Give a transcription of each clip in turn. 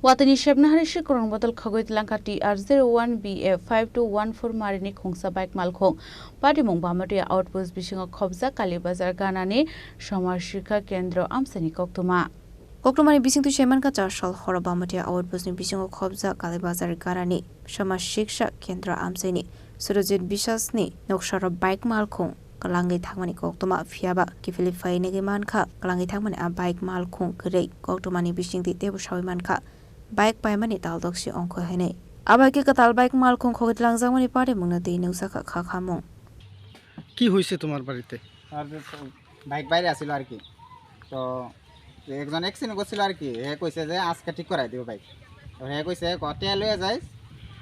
Watwini naharwi Khorang bodol khogwi twlangkha TR01BA-5214 marini khungsa Bike Malkhung Patimung Bamutia Outpostni bisingo khobjak bazar ganani Samaj Sikha Kendra Amchaini koktwma. Koktwmani bisingtu sheman ka chashal Khorang Bamutia Outpostni bisingo khobjak bazar ganani Samaj Sikha Kendra Amchaini surojit bisasni nokshara Bike Malkhung kalangi thangmani koktwma phiaba kifili fainegi mankha kalangi thangmani a Bike Malkhung grei koktwmani bisingti tebu shawi mankha Bike paimani taldoksi ongko hene abaki katal Bike Malkhung khogwi tlangjangmani Patimung na tei neusaka khamung কি হইছে তোমার বাড়িতে? আর bike বাইরে আসিল আর কি, তো একজন accident করছিল আর কি। হে কইছে যে আজকে ঠিক করাই দিব বাইক। হে কইছে কতে লয়ে যাইস,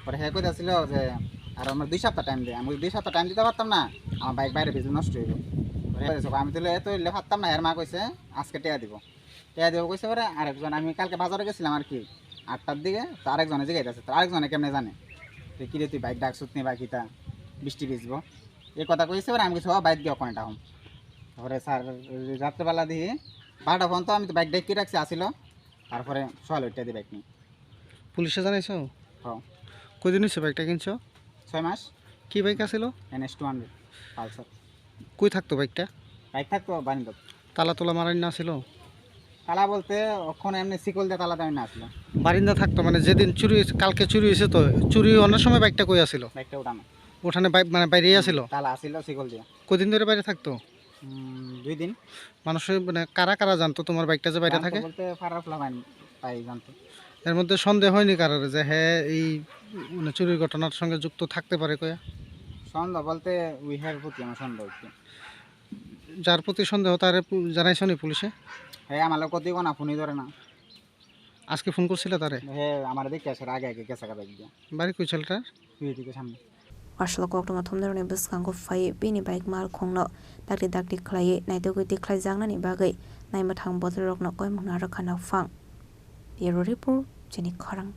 পরে হে কইতাছিল যে আর আমার 2 সপ্তাহ টাইম দে। আমি 2 সপ্তাহ টাইম দিতে পারতাম না, আমার বাইক বাইরে বেশি নষ্ট হইব। আমি তো এলে পারতাম না। এর মা কইছে আজকে টেয়া দিব কইছে। পরে আরেকজন, আমি কালকে বাজারে গেছিলাম আর কি 8টার দিকে, তো আরেকজনে জিগাইতেছে, তো আরেকজনে কেমনে জানে যে কিরে তুই বাইক ডাকছুত নি বা কিতা বৃষ্টি ভিজবো এই কথা কইছে। এবার আমি কিছু বাইক দিয়ে ওখানে টাউন। তারপরে স্যার রাত্রেবেলা দিয়ে 12টা পর্যন্ত আমি তো বাইক ডেকে রাখছি আসিল। তারপরে সকাল 8টা দিয়ে বাইক নিই। পুলিশে জানাইছো? হ্যাঁ। কয়দিন হইছে বাইকটা কিনছো? 6 মাস। কি বাইক আছিল? NS200 Pulsar. কই থাকতো বাইকটা? বাইক থাকতো বারিন্দাত। তালা তোলা মারানি না ছিল? তালা বলতে ওখানে এমনি শিকল দিয়ে তালা দেওয়া না আসলো। বারিন্দা থাকতো মানে যেদিন চুরি হয়েছে, কালকে চুরি হয়েছে, তো চুরি হওয়ার সময় বাইকটা কই আছিল? বাইকটা উঠানো। ওখানে মানে বাইরেই আছিল? তালা আসিল শিকল দিয়ে। কদিন ধরে বাইরে থাকতো? 2 দিন। মানুষের মানে কারা কারা জানতো তোমার বাইকটা যে বাইরে থাকে? বলতে ফারাক লাগান পাই জানতো। এর মধ্যে সন্দেহ হয়নি কারোর যে হ্যাঁ এই মানে চুরির ঘটনার সঙ্গে যুক্ত থাকতে পারে? কয়া সন্দেহ বলতে উইহের প্রতি আমার সন্দেহ হচ্ছে। যার প্রতি সন্দেহ তার জানাইছো নি পুলিশে? হ্যাঁ, আমার লোক কত না ফোনই ধরে না। আজকে ফোন করছিল তারে? হ্যাঁ, আমার দেখে আসার আগে গেছে বাইক দিয়ে। বাড়ি কই ছেলেটার? থেকে সামনে। আসলে koktwma thumdaroni bwskango faye bini Bike Malkhungno dakti khlaye naitogui tikhlaijangnani bagai naima thang bodol rokno koimung na rakhana phang. Bureau Report, Chini Khorang.